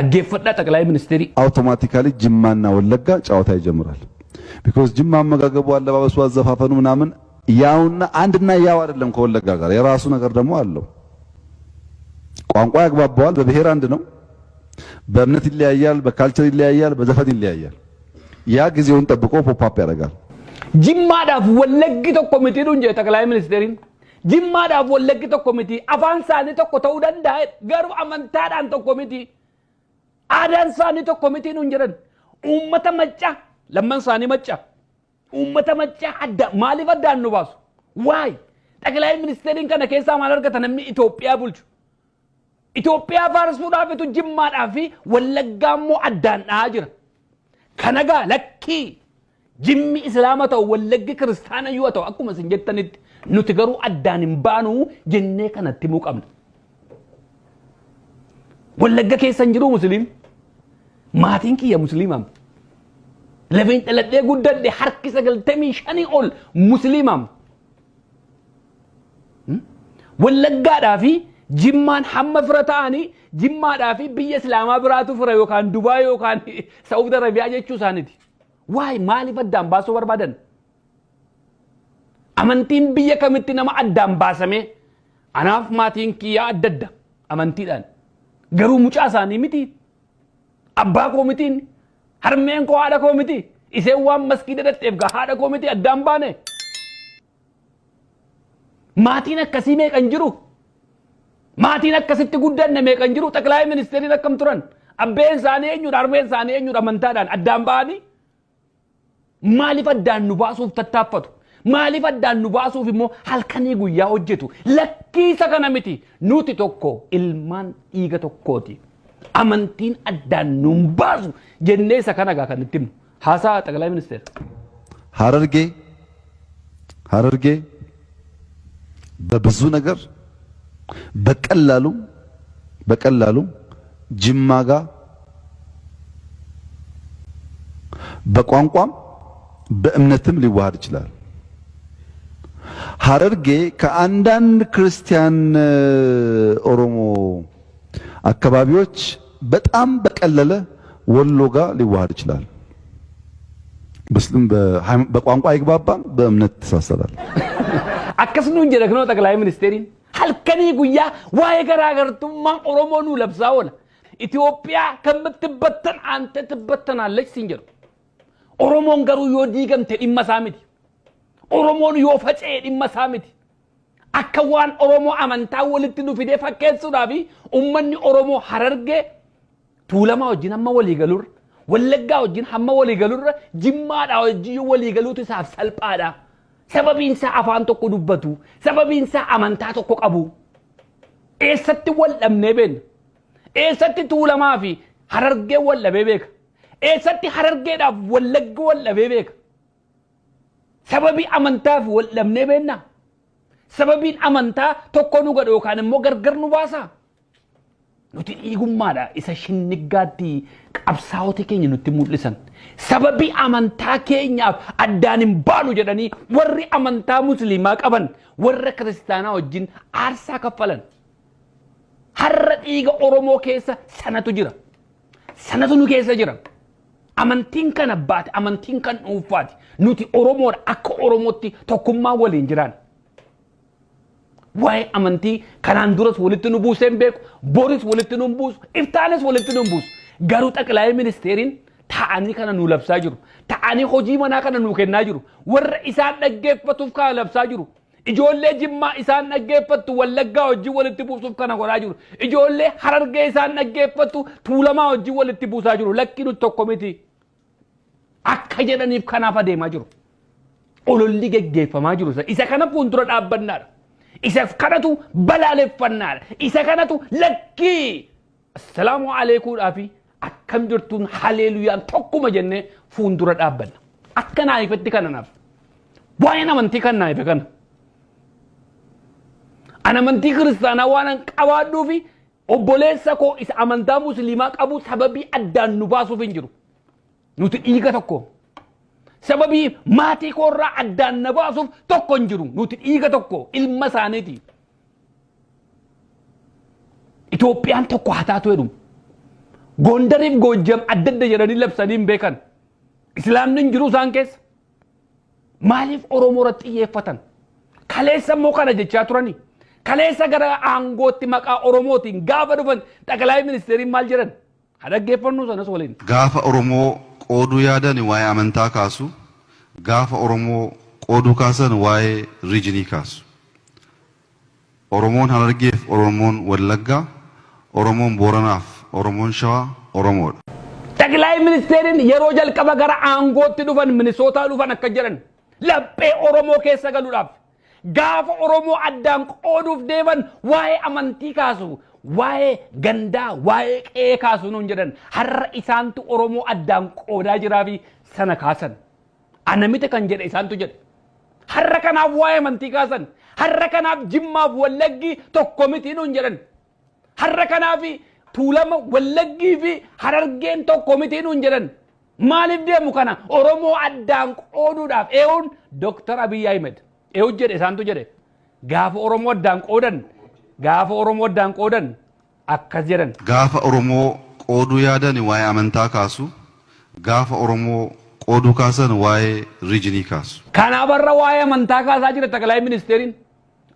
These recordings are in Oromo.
አገፈዳ ጠቅላይ ሚኒስትሪ አውቶማቲካሊ ጅማና ወለጋ ጫዋታ ይጀምራል። ቢኮዝ ጅማ አመጋገቡ፣ አለባበሱ፣ አዘፋፈኑ ምናምን ያውና አንድና ያው አይደለም ከወለጋ ጋር የራሱ ነገር ደግሞ አለው። ቋንቋ ያግባባዋል። በብሔር አንድ ነው። በእምነት ይለያያል፣ በካልቸር ይለያያል፣ በዘፈን ይለያያል። ያ ጊዜውን ጠብቆ ፖፕ ያደርጋል። ጅማዳፍ ወለግ ተኮሚቲ ነው እንጂ ጠቅላይ ሚኒስትሪን ጅማዳፍ ወለግ ተኮሚቲ አፋን ሳኒ ተኮ ተው ደንዳይ ገሩ አመንታዳን ተኮሚቲ አዳን ሳኒ ተኮሚቲ ነው እንጀረን ኡመተ መጫ ለመን ሳኒ መጫ ኡመተ መጫ አዳ ማሊፍ አዳን ነው ባሱ ዋይ ጠቅላይ ሚኒስትሪን ከነ ከሳ ማለርገ ተነሚ ኢትዮጵያ ቡልቹ ኢትዮጵያ ፋርሱ ዳፈቱ ጅማዳፊ ወለጋሞ አዳን አጅራ ከነጋ ለኪ ጅሚ እስላማቶ ወለግ ክርስቲያና ይወቶ አኩመ ሲንጀተንት ኑትገሩ አዳንም ባኑ ጀኔ ከነቲ ሙቀም ወለግ ከሰንጅሩ ሙስሊም ማቲንኪ የሙስሊማም ለበን ተለደ ጉደደ ሐርክ ሰገልተሚ ሸኒ ኦል ሙስሊማም ወለጋ ዳፊ ጅማን ሐመፍረታኒ ጅማ ዳፊ ብየ እስላማ ብራቱ ፍረዮ ካን ዱባዮ ካን ሳውዲ አረቢያ ጀቹ ሳንቲ ዋይ ማሊ ፈዳም ባሶ በርባደን አመንቲን ብየ ከምት ነማ አዳም ባሰሜ አናፍ ማቲን ኪያ አደደ አመንቲዳን ገሩ ሙጫሳኒ ሚቲ አባ ኮሚቲን harmeen ko haadha koo miti iseen waan masgiida dhadheef ga haadha koo miti addaan baane maatiin akkasii meeqan jiru maatiin akkasitti guddanne meeqan jiru ጠቅላይ ሚኒስትሪin akkam turan abbeen isaanii eenyudha harmeen isaanii eenyudha amantaadhaan addaan baanii maaliif addaan nu baasuuf tattaaffatu maaliif addaan nu baasuuf immoo halkanii guyyaa hojjetu lakkiisa kana miti nuti tokko ilmaan dhiiga tokkooti amantiin addaan nun baasu jennee isa kana gaa kan itti himnu haasaa ጠቅላይ ሚኒስትር ሀረርጌ በብዙ ነገር በቀላሉ ጅማ ጋር በቋንቋም በእምነትም ሊዋሃድ ይችላል። ሀረርጌ ከአንዳንድ ክርስቲያን ኦሮሞ አካባቢዎች በጣም በቀለለ ወሎ ጋር ሊዋሃድ ይችላል። ሙስሊም በቋንቋ አይግባባም፣ በእምነት ተሳሰራል። አከስኑ እንጀረክ ነው ጠቅላይ ሚኒስትሪን halkani guyya waa'ee garaagartummaa oromoonu labsaa oola ኢትዮጵያ ከምትበተን አንተ ትበተናለች ሲንጀሩ ኦሮሞን ገሩ yoo diigamte dhimma isaa miti oromoon yoo faca'e dhimma isaa miti akka waan oromoo amantaa walitti nu fidee fakkeessuudhaaf ummanni oromoo harargee tuulamaa wajjin hamma walii galurra wallaggaa wajjin hamma walii galurra jimmaadhaa wajjin walii galuutu isaaf salphaadha sababiin isaa afaan tokko dubbatu sababiin isaa amantaa tokko qabu eessatti wal dhabnee beekna eessatti tuulamaa fi harargee wal dhabee beeka eessatti harargeedhaaf wallagga wal dhabee beeka sababii amantaaf wal dhabnee beekna sababiin amantaa tokko nu gadhoo kaan immoo gargar nu baasa nuti dhiigummaadha isa shinniggaatti qabsaa'ota keenya nutti mul'isan sababii amantaa keenyaaf addaan hin baanu jedhanii warri amantaa musliimaa qaban warra kiristaanaa wajjin aarsaa kaffalan har'a dhiiga oromoo keessa sanatu jira sanatu nu keessa jira amantiin kan abbaati amantiin kan dhuunfaati nuti oromoodha akka oromootti tokkummaa waliin jiraan waa'ee amantii kanaan duras walitti nu buuseen beeku boris walitti nu buusu iftaanis walitti nu buusu garuu ጠቅላይ ሚኒስትሪin ta'anii kana nu labsaa jiru ta'anii hojii manaa kana nu kennaa jiru warra isaan dhaggeeffatuuf kana labsaa jiru ijoollee jimmaa isaan dhaggeeffattu wallaggaa wajjin walitti buusuuf kana godhaa jiru ijoollee harargee isaan dhaggeeffattu tuulamaa wajjin walitti buusaa jiru lakki nuti tokko miti akka jedhaniif kanaaf adeemaa jiru ololli geggeeffamaa jiru isa kana fuuldura dhaabbannaadha isa kanatu balaaleffannaadha isa kanatu lakki assalaamu alaykum dhaafi akkam jirtuun haleeluyaan tokkuma jennee fuuldura dhaabbanna akka naayifetti kananaaf waa'een amantii kan naayife kana an amantii kiristaanaa waan qabaadhuu fi obboleessa koo isa amantaa musliimaa qabu sababii addaan nu baasuuf hin jiru nuti dhiiga tokko sababii maatii koorraa addaan na baasuuf tokko hin jiru nuti dhiiga tokko ilma isaaniiti Itoophiyaan tokko haa taatu jedhu Gondariif Goojjam adda adda jedhanii labsanii hin beekan. Islaamni hin jiru isaan keessa. Maaliif Oromoo irratti xiyyeeffatan? Kaleessa immoo kana jechaa turani. Kaleessa gara aangootti maqaa Oromootiin gaafa dhufan Xaqalaa Ministeeriin maal jedhan? Dhaggeeffannuu sanas waliin. Gaafa Oromoo qooduu yaadan waa'ee amantaa kaasu, gaafa Oromoo qooduu kaasan waa'ee riijinii kaasu. Oromoon Harargeef Oromoon Wallaggaa, Oromoon Booranaaf Oromoon Shawaa Oromoodha. Xaqalaa Ministeeriin yeroo jalqaba gara aangootti dhufan Minisootaa dhufan akka jedhan laphee Oromoo keessa galuudhaaf gaafa Oromoo addaan qooduuf deeman waa'ee amantii kaasu, waa'ee gandaa, waa'ee qe'ee kaasu nuun jedhan har'a isaantu Oromoo addaan qoodaa jiraa fi sana kaasan. Ana miti kan jedhe isaantu jedhe. Har'a kanaaf waa'ee amantii kaasan. Har'a kanaaf Jimmaaf Wallaggi tokko miti nuun jedhan. Har'a kanaaf Tuulama Wallaggii fi Harargeen tokko miti nuun jedhan. Maaliif deemu kana Oromoo addaan qooduudhaaf eewuun Dr. Abiy Ahmed eewu jedhe isaantu jedhe. Gaafa Oromoo addaan qoodan akkas jedhan. Gaafa Oromoo qooduu yaadan waa'ee amantaa kaasu, gaafa Oromoo qooduu kaasan waa'ee riijinii kaasu. Kanaafarra waa'ee amantaa kaasaa jira Xaqalaa Ministeeriin.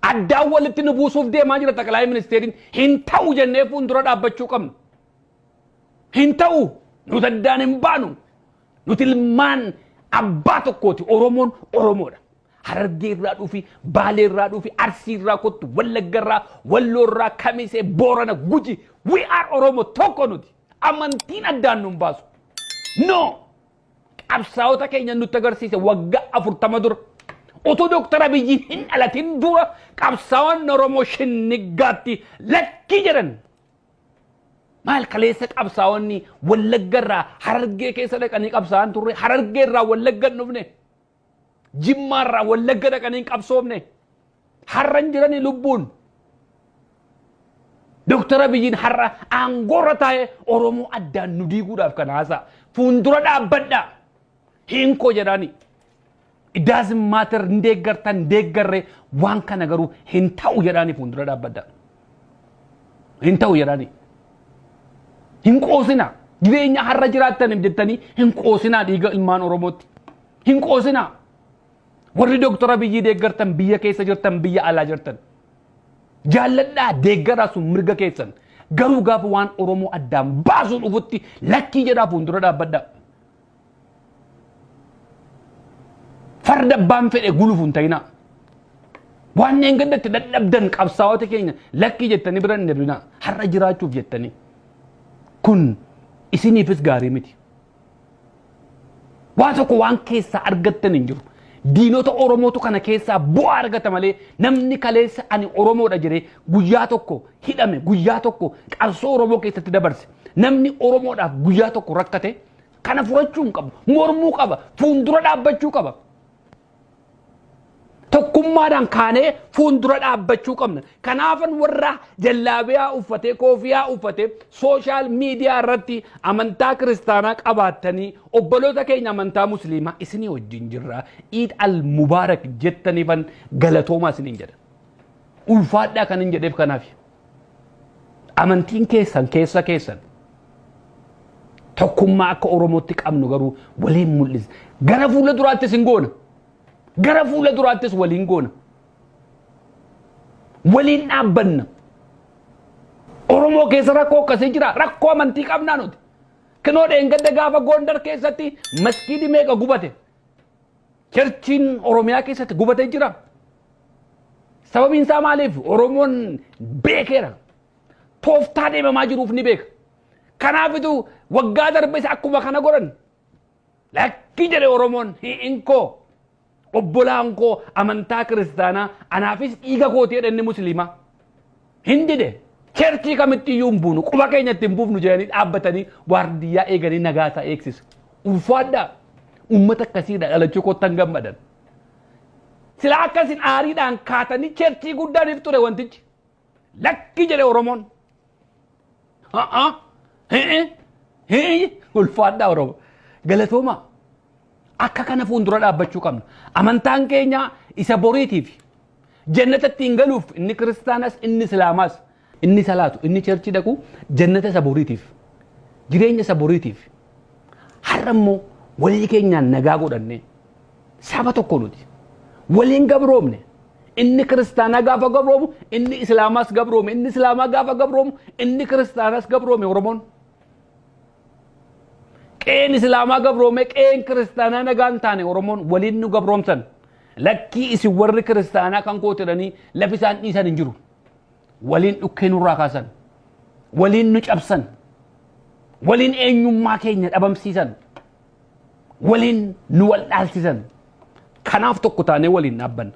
Addaan walitti nu buusuuf deemaa jira Xaqalaa Ministeeriin. Hin ta'u jennee fuuldura dhaabbachuu qabna. Hin ta'u nuti addaan hin baanu. Nuti ilmaan abbaa tokkooti. Oromoon Oromoodha. Harargee irraa dhufi, Baalee irraa dhufi, Arsii irraa kottu, Wallagga irraa, Walloo irraa, Kamisee, Boorana, Guji. We are Oromo tokko nuti. Amantiin addaan nu hin baasu. No! Qabsaa'ota keenya nutti agarsiise waggaa 40 dura. Otoo Dr. Abiyyiin hin dhalatin dura qabsaa'onni Oromoo Shinnigaatti lakkii jedhan. Maal kaleessa qabsaa'onni Wallagga irraa Harargee keessa dhaqanii qabsaa'an turre. Harargee irraa Wallagga hin dhufne. Jimmaa irraa Wallagga dhaqanii hin qabsoofne. Har'a hin jiranii lubbuun. Dr. Abiyyiin har'a aangoorra taa'ee Oromoo addaan nu diiguudhaaf kan haasa'a. Fuuldura dhaabbadhaa. Hinkoo jedhaani. It doesn't matter deeggartan deeggarre waan kana garuu hin ta'u jedhaani fuuldura dhaabbadhaa. Hin ta'u jedhaani. Hin qoosina. Jireenya har'a jiraataniif jettanii hin qoosinaa dhiiga ilmaan Oromootti. Hin qoosinaa. Warri Dr. Abiyyii deeggartan biyya keessa jirtan biyya alaa jirtan. Jaalladhaa deeggaraa sun mirga keessan. Garuu gaafa waan Oromoo addaan baasuu dhufutti lakkii jedhaa fuuldura dhaabbadhaa. Farda abbaan fedhe guluuf hin ta'inaa. Waan eeggaddatti dadhabdan qabsaa'ota keenya lakkii jettanii bira hin darbinaa. Har'a jiraachuuf jettanii. Kun isiniifis gaarii miti. Waa tokko waan keessaa argattan hin jiru. Diinota Oromootu kana keessaa bu'aa argata malee namni kaleessa ani Oromoodha jedhee guyyaa tokko hidhame guyyaa tokko qabsoo Oromoo keessatti dabarse namni Oromoodhaaf guyyaa tokko rakkate kana furachuu hin qabu mormuu qaba fuuldura dhaabbachuu qaba. Tokkummaadhaan kaanee fuuldura dhaabbachuu qabna. Kanaafan warra jallaabiyaa uffatee koofiyaa uffatee sooshaal miidiyaa irratti amantaa kiristaanaa qabaattanii obboloota keenya amantaa musliimaa isinii wajjin jirra. Iid al-Mubaarak jettaniifan galatoomaa isiniin jedha. Ulfaadhaa kan hin jedheef kanaaf. Amantiin keessan keessa keessan. Tokkummaa akka Oromootti qabnu garuu waliin mul'isa. Gara fuula duraattis hin goona. Gara fuula duraattis waliin goona. Waliin dhaabbanna. Oromoo keessa rakkoo akkasii jira. Rakkoo amantii qabnaa nuti. Kinoo dheengadda gaafa Gondar keessatti maskiidii meeqa gubate. Cherchiin Oromiyaa keessatti gubatee jira. Sababiin isaa maaliif? Oromoon beekeera. Tooftaa deemamaa jiruuf ni beeka. Kanaafitu waggaa darbe akkuma kana godhan. Lakkii jedhe Oromoon hi'inkoo. Obbolaan koo amantaa kiristaanaa anaafis dhiiga kooti jedhanni musliimaa. Hin dide cherchii kamitti iyyuu hin buunu quba keenyatti hin buufnu jedhanii dhaabbatanii waardiyyaa eeganii nagaa isaa eegsisu. Ulfaadhaa uummata akkasiidha dhalachuu kottan gammadan. Sila akkasin aariidhaan kaatanii cherchii guddaaniif ture wantichi. Lakkii jedhe Oromoon. Ulfaadhaa Oromoo. Galatooma. Akka kana fuuldura dhaabbachuu qabna. Amantaan keenya isa boriitiif jannatatti hin galuuf inni kiristaanas inni islaamaas inni salaatu inni cherchii dhaqu jannata isa boriitiif. jireenya isa boriitiif har'a immoo walii keenyaan nagaa godhanne saba tokko nuti waliin gabroomne inni kiristaanaa gaafa gabroomu inni islaamaas gabroome inni islaamaa gaafa gabroomu inni kiristaanaas gabroome oromoon qeen islaamaa gabroome qeen kiristaanaa nagaan taane oromoon waliin nu gabroomsan lakkii isin warri kiristaanaa kan kootidhanii lafisaan dhiisan hin jiru waliin dhukkee nurraa kaasan waliin nu cabsan waliin eenyummaa keenya dhabamsiisan waliin nu waldhaalchisan kanaaf tokko taanee waliin dhaabbanna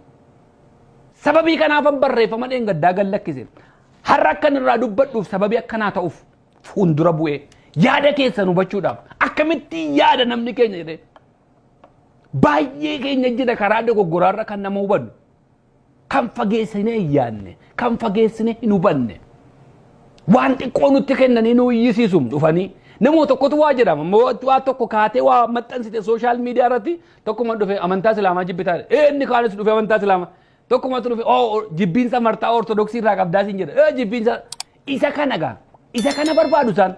sababii kanaafan barreeffama dheengaddaa gallakkise har'a akkan irraa dubbadhuuf sababii akkanaa ta'uuf fuuldura bu'ee yaada keessan hubachuudhaaf akkamitti yaada namni keenya jedhee baay'ee keenya jira karaa dogoggoraarra kan nama hubannu kan fageessine hin yaadne kan fageessine hin hubanne waan xiqqoo nutti kennanii nu iyyisiisum dhufanii namoota tokkotu waa jedhama waa tokko kaatee waa maxxansite sooshaal miidiyaa irratti tokkuma dhufe amantaa islaamaa jibbitaadha inni kaanis dhufe amantaa islaamaa tokkuma dhufe jibbiinsa martaa ortodoksii irraa qabdaa siin jedha jibbiinsa isa kana gaa isa kana barbaadu isaan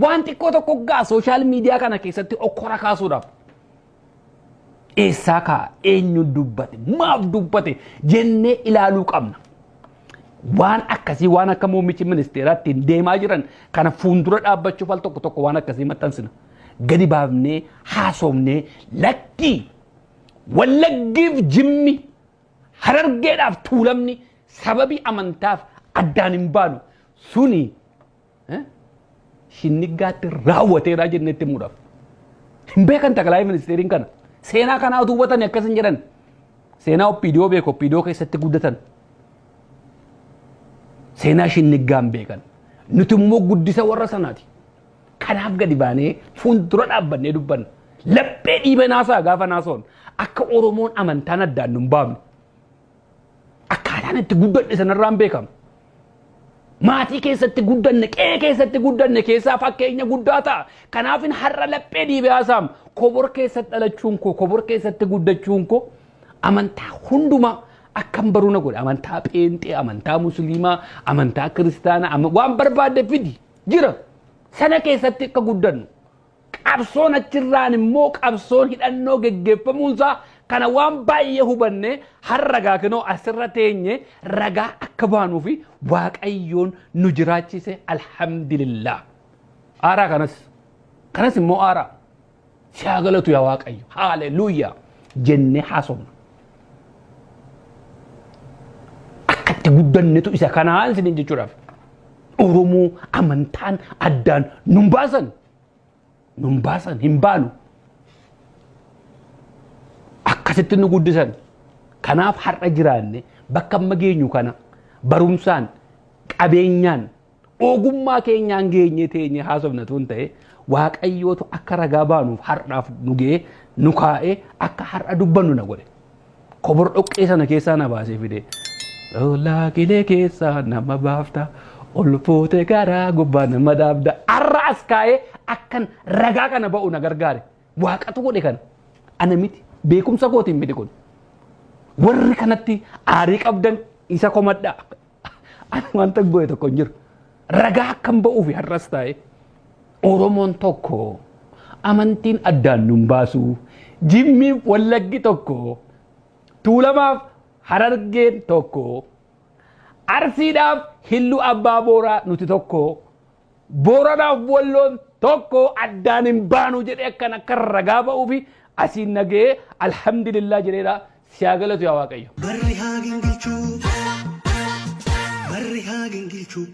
waan xiqqoo tokko gaa sooshaal miidiyaa kana keessatti okkora kaasuudhaaf eessaa kaa eenyu dubbate maaf dubbate jennee ilaaluu qabna waan akkasii waan akka muummichi ministeeraatti deemaa jiran kana fuuldura dhaabbachuuf al tokko waan akkasii maxxansina gadi baafnee haasofnee lakkii wallaggiif jimmi harargeedhaaf tuulamni sababii amantaaf addaan hin baanu suni shinniggaatti raawwateeraa jennetti muudhaaf hin beekan taklaa ministeeriin kana seenaa kanaa utuu hubatanii akkas hin jedhan seenaa oppiidiyoo beeku oppiidiyoo keessatti guddatan seenaa shinniggaan beekan nuti immoo guddisa warra sanaati kanaaf gadi baanee fuuldura dhaabbannee dubbanna laphee dhiibe naasaa gaafa naasoon akka oromoon amantaan addaan nu hin baafne akkaataan itti guddadhe sanarraan beekama maatii keessatti guddanne qe'ee keessatti guddanne keessaa fakkeenya guddaa ta'a kanaafin har'a laphee dhiibe haasaam kobor keessatti dhalachuun koo kobor keessatti guddachuun koo amantaa hundumaa akkam baruu na godhe amantaa pheenxee amantaa musliimaa amantaa kiristaanaa waan barbaadde fidi jira sana keessatti akka guddannu qabsoon achirraan immoo qabsoon hidhannoo geggeeffamuunsaa kana waan baay'ee hubanne har'a gaakinoo asirra teenye ragaa akka baanuu fi waaqayyoon nu jiraachise alhamdulillah aaraa kanas immoo aaraa siyaa galatu yaa waaqayyo haaleluyyaa jennee haasofna akkatti guddannetu isa kanaan sinin jechuudhaaf oromoo amantaan addaan nun baasan hin baanu akkasitti nu guddisan kanaaf har'a jiraanne bakka amma geenyu kana barumsaan qabeenyaan ogummaa keenyaan geenye teenye haasofnatuun ta'e waaqayyootu akka ragaa baanuuf har'aaf nu ga'ee nu kaa'ee akka har'a dubbannu na godhe kobor dhoqqee sana keessaa na baasee fide laaqilee keessaa nama baafta ol fuutee garaa gubbaa nama dhaabda har'a as kaa'ee akkan ragaa kana ba'u na gargaare waaqatu godhe kana ana miti beekumsa kootiin miti kun warri kanatti aarii qabdan isa komadhaa ani wanta goe tokko hin jiru ragaa akkam ba'uufi har'as taa'e oromoon tokko amantiin addaan nun baasu jimmiif wallaggi tokko tuulamaaf harargeen tokko arsiidhaaf hillu abbaa booraa nuti tokko booranaaf walloon tokko addaan hin baanu jedhe akkan akka ragaa ba'uufi asiin nagee alhamdulillah jedheedha siyaa galatu yaa waaqayyo. Barri haa gingilchuu.